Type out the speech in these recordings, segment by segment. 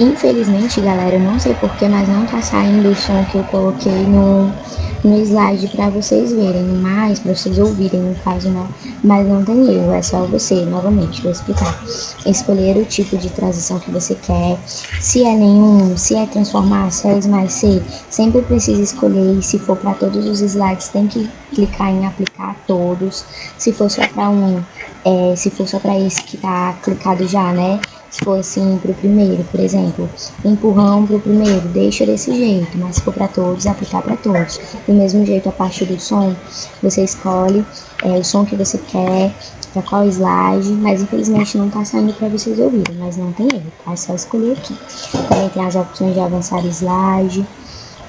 Infelizmente, galera, eu não sei porquê, mas não tá saindo o som que eu coloquei no slide para vocês verem, mais para vocês ouvirem, no caso, né? Mas não tem erro, é só você, novamente, vou explicar. Escolher o tipo de transição que você quer, se é nenhum, se é transformar, se é mais C, sempre precisa escolher, e se for para todos os slides, tem que clicar em aplicar todos. Se for só para um, se for só para esse que tá clicado já, né? Se for assim pro primeiro, por exemplo, empurrão pro primeiro, deixa desse jeito, mas se for para todos, aplicar para todos. Do mesmo jeito, a parte do som, você escolhe o som que você quer, para qual slide, mas infelizmente não tá saindo para vocês ouvirem, mas não tem erro, tá? É só escolher aqui. Também tem as opções de avançar slide.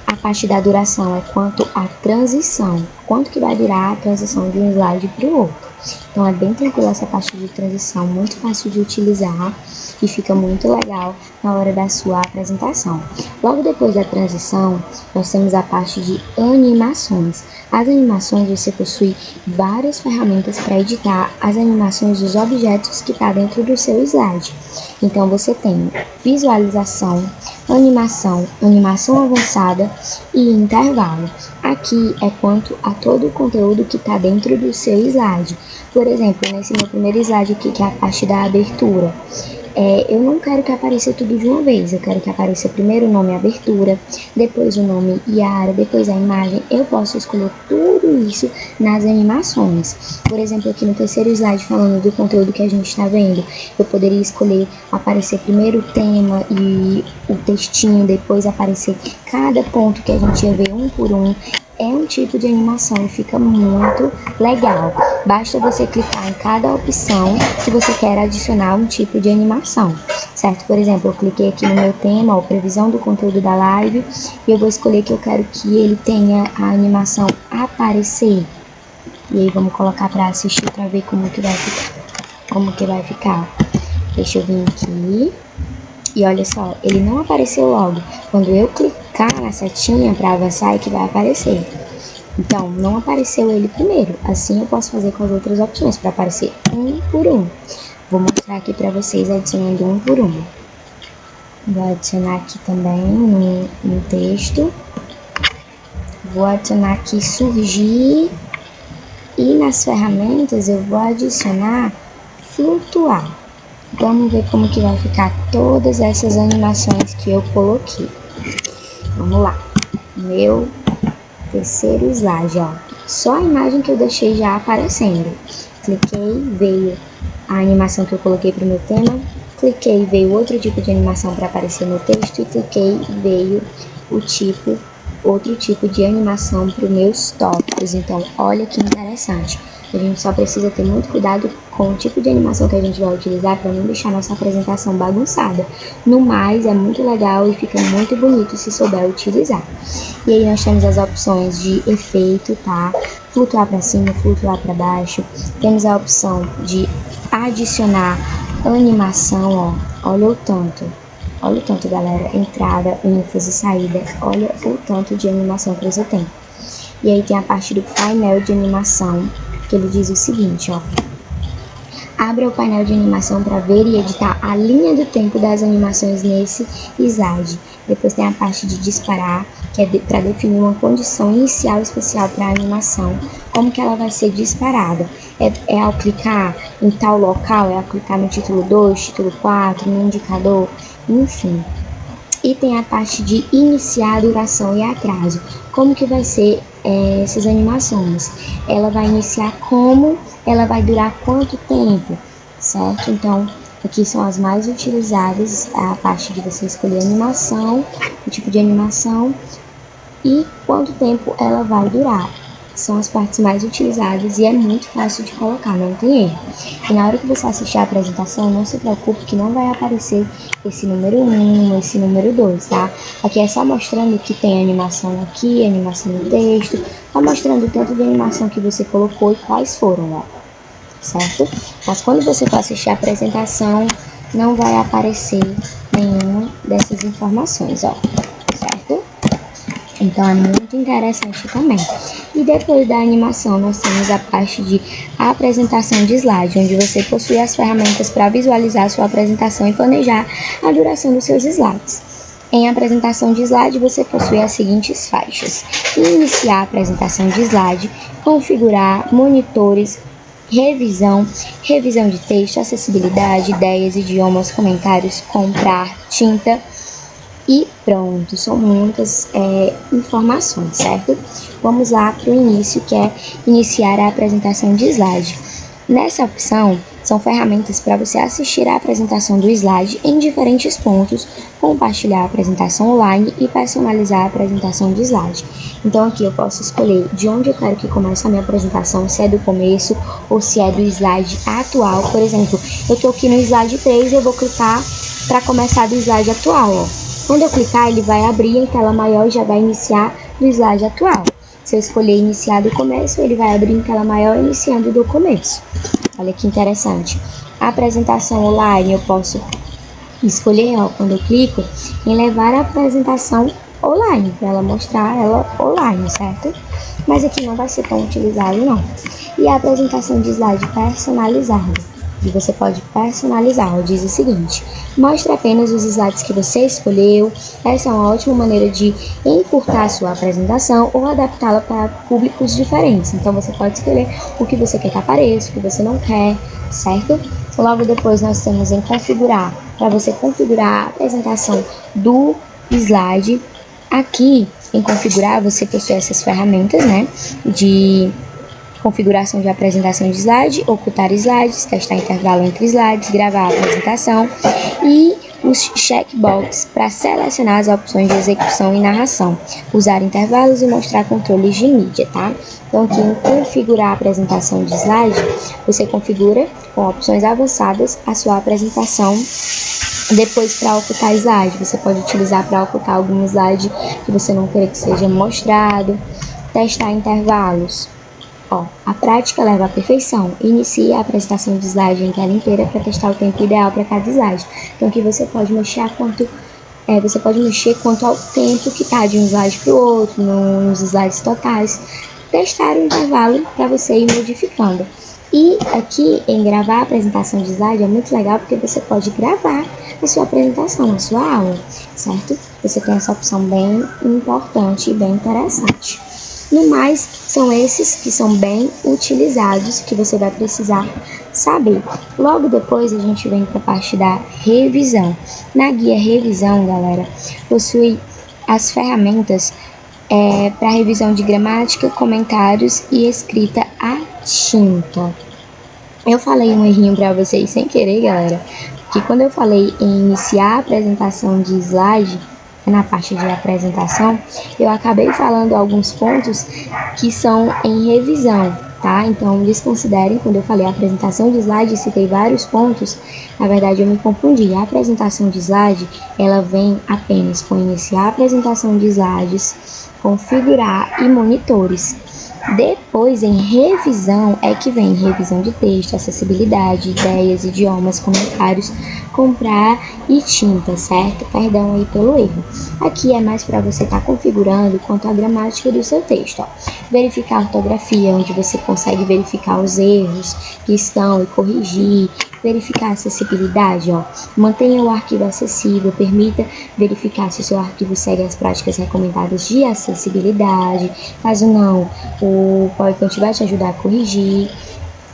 A parte da duração é quanto à transição, quanto que vai durar a transição de um slide para o outro. Então é bem tranquila essa parte de transição, muito fácil de utilizar e fica muito legal na hora da sua apresentação. Logo depois da transição, nós temos a parte de animações. As animações, você possui várias ferramentas para editar as animações dos objetos que está dentro do seu slide. Então você tem visualização, animação, animação avançada e intervalo. Aqui é quanto a todo o conteúdo que está dentro do seu slide. Por exemplo, nesse meu primeiro slide aqui, que é a parte da abertura, eu não quero que apareça tudo de uma vez, eu quero que apareça primeiro o nome abertura, depois o nome Yara, depois a imagem. Eu posso escolher tudo isso nas animações. Por exemplo, aqui no terceiro slide, falando do conteúdo que a gente está vendo, eu poderia escolher aparecer primeiro o tema e o textinho, depois aparecer cada ponto que a gente ia ver um por um. É um tipo de animação e fica muito legal. Basta você clicar em cada opção que você quer adicionar um tipo de animação, certo? Por exemplo, eu cliquei aqui no meu tema, previsão do conteúdo da live, e eu vou escolher que eu quero que ele tenha a animação aparecer. E aí vamos colocar para assistir para ver como que vai ficar. Deixa eu vir aqui. E olha só, ele não apareceu logo. Quando eu clicar na setinha para avançar é que vai aparecer. Então, não apareceu ele primeiro. Assim eu posso fazer com as outras opções, para aparecer um por um. Vou mostrar aqui para vocês adicionando um por um. Vou adicionar aqui também no texto. Vou adicionar aqui surgir. E nas ferramentas eu vou adicionar flutuar. Vamos ver como que vai ficar todas essas animações que eu coloquei. Vamos lá. Meu terceiro slide, ó. Só a imagem que eu deixei já aparecendo. Cliquei, veio a animação que eu coloquei para o meu tema. Cliquei, veio outro tipo de animação para aparecer no texto. E cliquei, veio outro tipo de animação para os meus tópicos. Então, olha que interessante. A gente só precisa ter muito cuidado com o tipo de animação que a gente vai utilizar para não deixar nossa apresentação bagunçada. No mais, é muito legal e fica muito bonito se souber utilizar. E aí nós temos as opções de efeito, tá? Flutuar para cima, flutuar para baixo. Temos a opção de adicionar animação, ó. Olha o tanto. Olha o tanto, galera. Entrada, ênfase, saída. Olha o tanto de animação que você tem. E aí tem a parte do painel de animação, que ele diz o seguinte, ó. Abra o painel de animação para ver e editar a linha do tempo das animações nesse slide. Depois tem a parte de disparar, que é para definir uma condição inicial especial para a animação. Como que ela vai ser disparada? É ao clicar em tal local, é ao clicar no título 2, título 4, no indicador, enfim. E tem a parte de iniciar, duração e atraso. Como que vai ser essas animações? Ela vai iniciar como, ela vai durar quanto tempo, certo? Então, aqui são as mais utilizadas, a parte de você escolher a animação, o tipo de animação e quanto tempo ela vai durar. São as partes mais utilizadas e é muito fácil de colocar, não tem erro. E na hora que você assistir a apresentação, não se preocupe que não vai aparecer esse número 1, esse número 2, tá? Aqui é só mostrando que tem animação aqui, animação no texto, tá mostrando o tanto de animação que você colocou e quais foram, ó, certo? Mas quando você for assistir a apresentação, não vai aparecer nenhuma dessas informações, ó, certo? Então é muito interessante também. E depois da animação, nós temos a parte de apresentação de slide, onde você possui as ferramentas para visualizar a sua apresentação e planejar a duração dos seus slides. Em apresentação de slide, você possui as seguintes faixas: iniciar a apresentação de slide, configurar, monitores, revisão, revisão de texto, acessibilidade, ideias, idiomas, comentários, comprar, tinta e pronto. São muitas informações, certo? Vamos lá para o início, que é iniciar a apresentação de slide. Nessa opção, são ferramentas para você assistir a apresentação do slide em diferentes pontos, compartilhar a apresentação online e personalizar a apresentação de slide. Então aqui eu posso escolher de onde eu quero que comece a minha apresentação, se é do começo ou se é do slide atual. Por exemplo, eu estou aqui no slide 3 e eu vou clicar para começar do slide atual. Ó. Quando eu clicar, ele vai abrir em tela maior e já vai iniciar do slide atual. Se eu escolher iniciar do começo, ele vai abrir em tela maior iniciando do começo. Olha que interessante. A apresentação online eu posso escolher, ó, quando eu clico, em levar a apresentação online, para ela mostrar ela online, certo? Mas aqui não vai ser tão utilizado, não. E a apresentação de slide personalizada. E você pode personalizar, diz o seguinte: mostre apenas os slides que você escolheu. Essa é uma ótima maneira de encurtar a sua apresentação ou adaptá-la para públicos diferentes. Então você pode escolher o que você quer que apareça, o que você não quer, certo? Logo depois nós temos em configurar, para você configurar a apresentação do slide. Aqui em configurar você possui essas ferramentas, né, de configuração de apresentação de slide, ocultar slides, testar intervalo entre slides, gravar a apresentação e os checkbox para selecionar as opções de execução e narração, usar intervalos e mostrar controles de mídia, tá? Então aqui em configurar a apresentação de slide, você configura com opções avançadas a sua apresentação. Depois, para ocultar slide, você pode utilizar para ocultar algum slide que você não queira que seja mostrado, testar intervalos. Ó, a prática leva à perfeição. Inicie a apresentação de slide em tela inteira para testar o tempo ideal para cada slide. Então aqui você pode mexer quanto ao tempo que está de um slide para o outro, nos slides totais. Testar o intervalo para você ir modificando. E aqui em gravar a apresentação de slide é muito legal porque você pode gravar a sua apresentação, a sua aula, certo? Você tem essa opção bem importante e bem interessante. No mais, são esses que são bem utilizados, que você vai precisar saber. Logo depois a gente vem para a parte da revisão. Na guia revisão, galera, possui as ferramentas para revisão de gramática, comentários e escrita a tinta. Eu falei um errinho para vocês sem querer, galera, que quando eu falei em iniciar a apresentação de slide, na parte de apresentação, eu acabei falando alguns pontos que são em revisão, tá? Então, desconsiderem, quando eu falei apresentação de slide, citei vários pontos, na verdade eu me confundi. A apresentação de slide, ela vem apenas com iniciar a apresentação de slides, configurar e monitores. Depois, em revisão, é que vem revisão de texto, acessibilidade, ideias, idiomas, comentários, comprar e tinta, certo? Perdão aí pelo erro. Aqui é mais para você estar configurando quanto à gramática do seu texto. Ó. Verificar a ortografia, onde você consegue verificar os erros que estão e corrigir. Verificar a acessibilidade, ó. Mantenha o arquivo acessível, permita verificar se o seu arquivo segue as práticas recomendadas de acessibilidade. Caso não, o PowerPoint vai te ajudar a corrigir,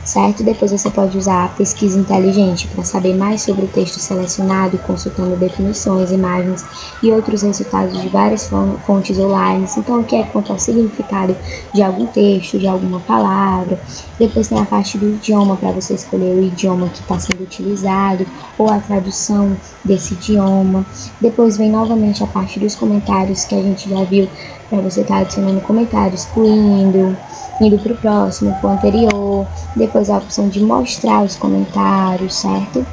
certo? Depois você pode usar a pesquisa inteligente para saber mais sobre o texto selecionado, consultando definições, imagens e outros resultados de várias fontes online. Então, aqui é quanto ao significado de algum texto, de alguma palavra. Depois tem a parte do idioma, para você escolher o idioma que está sendo utilizado ou a tradução desse idioma. Depois vem novamente a parte dos comentários, que a gente já viu, para você estar adicionando comentários, excluindo, indo para o próximo, para o anterior. Depois a opção de mostrar os comentários, certo?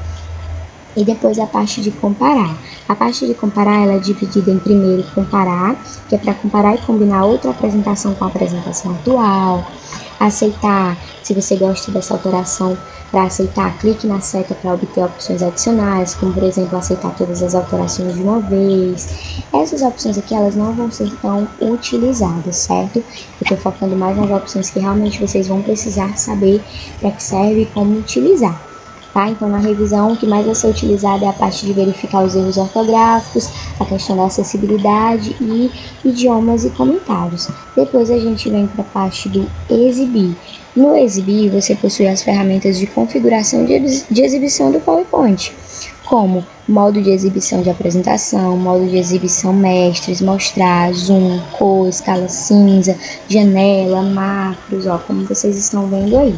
E depois a parte de comparar. A parte de comparar, ela é dividida em primeiro comparar, que é para comparar e combinar outra apresentação com a apresentação atual. aceitar. Se você gosta dessa alteração, para aceitar, clique na seta para obter opções adicionais, como por exemplo, aceitar todas as alterações de uma vez. Essas opções aqui, elas não vão ser tão utilizadas, certo? Eu estou focando mais nas opções que realmente vocês vão precisar saber para que serve e como utilizar. Tá? Então, na revisão, o que mais vai ser utilizado é a parte de verificar os erros ortográficos, a questão da acessibilidade e idiomas e comentários. Depois a gente vem para a parte do exibir. No exibir, você possui as ferramentas de configuração de exibição do PowerPoint, como modo de exibição de apresentação, modo de exibição mestres, mostrar, zoom, cor, escala cinza, janela, macros, ó, como vocês estão vendo aí.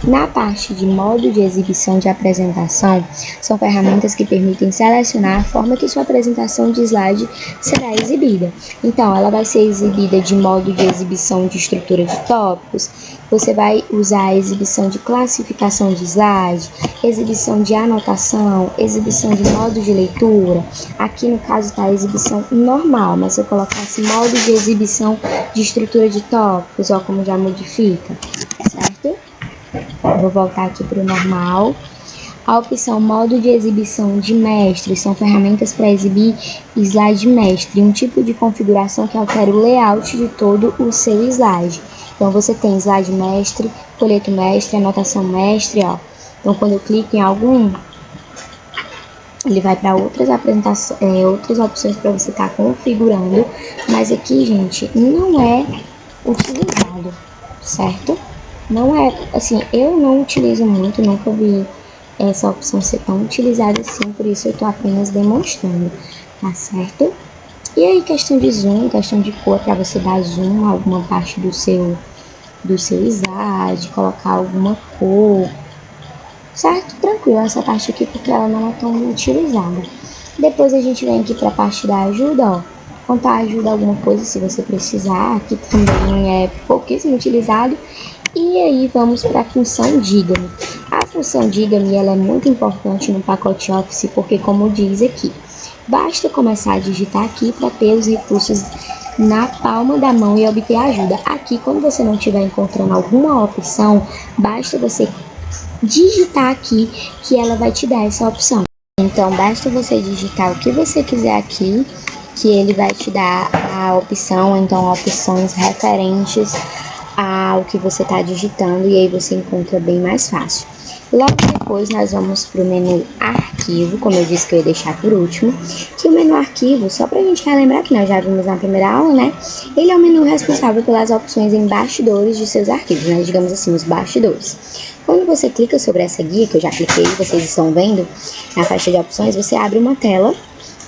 Na parte de modo de exibição de apresentação, são ferramentas que permitem selecionar a forma que sua apresentação de slide será exibida. Então, ela vai ser exibida de modo de exibição de estrutura de tópicos, você vai usar a exibição de classificação de slide, exibição de anotação, exibição de modo de leitura. Aqui no caso está a exibição normal, mas se eu colocasse modo de exibição de estrutura de tópicos, ó como já modifica, certo? Vou voltar aqui para o normal. A opção modo de exibição de mestre são ferramentas para exibir slide mestre, um tipo de configuração que altera o layout de todo o seu slide. Então, você tem slide mestre, folheto mestre, anotação mestre, ó. Então, quando eu clico em algum, ele vai para outras opções para você estar configurando. Mas aqui, gente, não é utilizado, certo? Não é, assim, eu não utilizo muito, nunca vi essa opção ser tão utilizada assim, por isso eu estou apenas demonstrando, tá certo? E aí, questão de zoom, questão de cor, para você dar zoom a alguma parte do seu slide, colocar alguma cor, certo? Tranquilo essa parte aqui, porque ela não é tão utilizada. Depois a gente vem aqui para a parte da ajuda, ó. Contar ajuda alguma coisa, se você precisar, aqui também é pouquíssimo utilizado. E aí vamos para a função Diga-me. A função Diga-me, ela é muito importante no pacote Office, porque como diz aqui, basta começar a digitar aqui para ter os recursos na palma da mão e obter ajuda. Aqui, quando você não estiver encontrando alguma opção, basta você digitar aqui que ela vai te dar essa opção. Então, basta você digitar o que você quiser aqui, que ele vai te dar a opção, então opções referentes ao que você está digitando, e aí você encontra bem mais fácil. Logo depois nós vamos para o menu arquivo, como eu disse que eu ia deixar por último, que o menu arquivo, só para a gente relembrar que nós já vimos na primeira aula, né? Ele é o menu responsável pelas opções em bastidores de seus arquivos, né? Digamos assim, os bastidores. Quando você clica sobre essa guia, que eu já cliquei, vocês estão vendo, na faixa de opções, você abre uma tela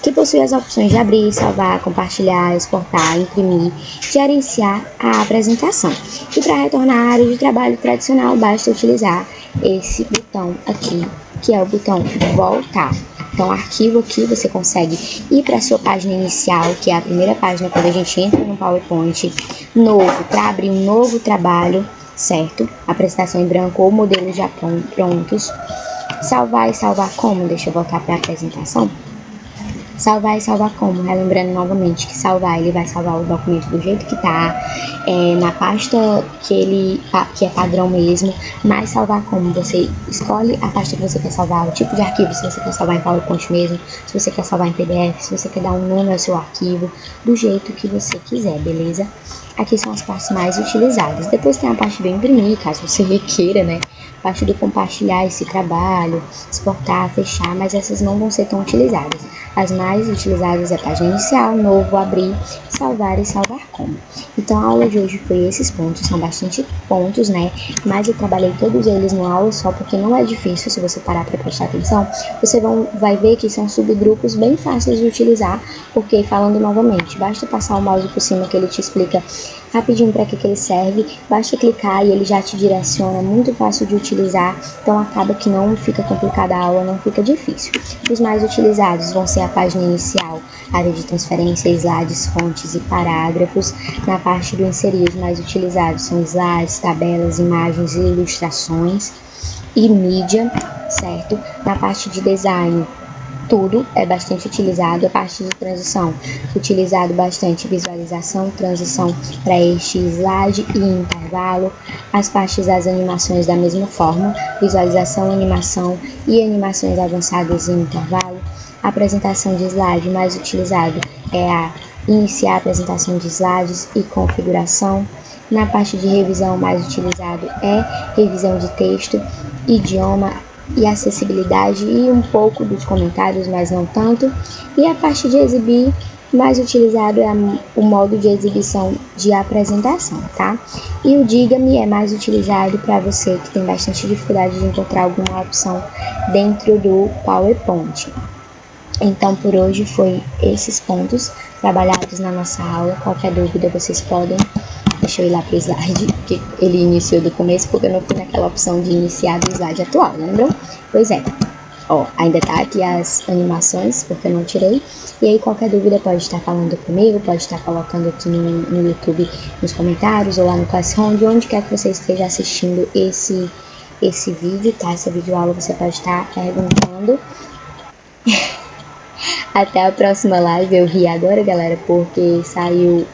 que possui as opções de abrir, salvar, compartilhar, exportar, imprimir, gerenciar a apresentação. E para retornar à área de trabalho tradicional, basta utilizar esse botão aqui, que é o botão voltar. Então, arquivo aqui, você consegue ir para a sua página inicial, que é a primeira página quando a gente entra no PowerPoint, novo, para abrir um novo trabalho, certo? Apresentação em branco ou modelos já prontos. Salvar e salvar como? Deixa eu voltar para a apresentação. Salvar e salvar como? Relembrando novamente que salvar, ele vai salvar o documento do jeito que tá, na pasta que é padrão mesmo, mas salvar como? Você escolhe a pasta que você quer salvar, o tipo de arquivo, se você quer salvar em PowerPoint mesmo, se você quer salvar em PDF, se você quer dar um nome ao seu arquivo, do jeito que você quiser, beleza? Aqui são as partes mais utilizadas. Depois tem a parte do imprimir, caso você requeira, né? A parte do compartilhar esse trabalho, exportar, fechar, mas essas não vão ser tão utilizadas. As mais utilizadas é a página inicial, novo, abrir, salvar e salvar como. Então a aula de hoje foi esses pontos, são bastante pontos, né? Mas eu trabalhei todos eles numa aula só, porque não é difícil, se você parar para prestar atenção. Você vai ver que são subgrupos bem fáceis de utilizar, porque, falando novamente, basta passar o mouse por cima que ele te explica rapidinho para que ele serve, basta clicar e ele já te direciona, muito fácil de utilizar, então acaba que não fica complicada a aula, não fica difícil. Os mais utilizados vão ser a página inicial, área de transferência, slides, fontes e parágrafos. Na parte do inserir, os mais utilizados são slides, tabelas, imagens e ilustrações e mídia, certo? Na parte de design, tudo é bastante utilizado. A parte de transição, utilizado bastante visualização, transição para este slide e intervalo. As partes das animações da mesma forma, visualização, animação e animações avançadas em intervalo. A apresentação de slide mais utilizado é a iniciar a apresentação de slides e configuração. Na parte de revisão, mais utilizado é revisão de texto, idioma e acessibilidade e um pouco dos comentários, mas não tanto. E a parte de exibir, mais utilizado é o modo de exibição de apresentação, tá? E o Diga-me é mais utilizado para você que tem bastante dificuldade de encontrar alguma opção dentro do PowerPoint. Então, por hoje foi esses pontos trabalhados na nossa aula. Qualquer dúvida vocês podem. Deixa eu ir lá pro slide, porque ele iniciou do começo, porque eu não fui naquela opção de iniciar do slide atual, lembram? Pois é. Ó, ainda tá aqui as animações, porque eu não tirei. E aí, qualquer dúvida pode estar falando comigo, pode estar colocando aqui no YouTube, nos comentários, ou lá no Classroom, de onde quer que você esteja assistindo esse vídeo, tá? Essa videoaula você pode estar perguntando. Até a próxima live. Eu ri agora, galera, porque saiu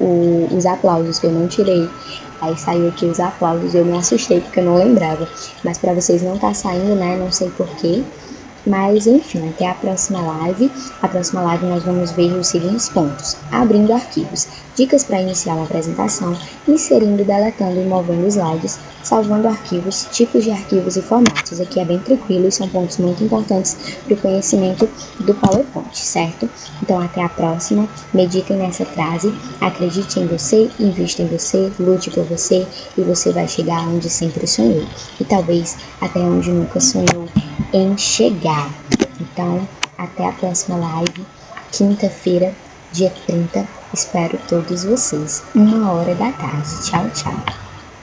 os aplausos que eu não tirei. Aí saiu aqui os aplausos e eu me assustei porque eu não lembrava. Mas pra vocês não tá saindo, né? Não sei porquê. Mas enfim, até a próxima live. A próxima live nós vamos ver os seguintes pontos: abrindo arquivos, dicas para iniciar uma apresentação, inserindo, deletando e movendo slides, salvando arquivos, tipos de arquivos e formatos. Aqui é bem tranquilo e são pontos muito importantes para o conhecimento do PowerPoint, certo? Então até a próxima, meditem nessa frase, acredite em você, invista em você, lute por você e você vai chegar onde sempre sonhou. E talvez até onde nunca sonhou em chegar. Então, até a próxima live, quinta-feira, dia 30. Espero todos vocês, 1h da tarde. Tchau, tchau.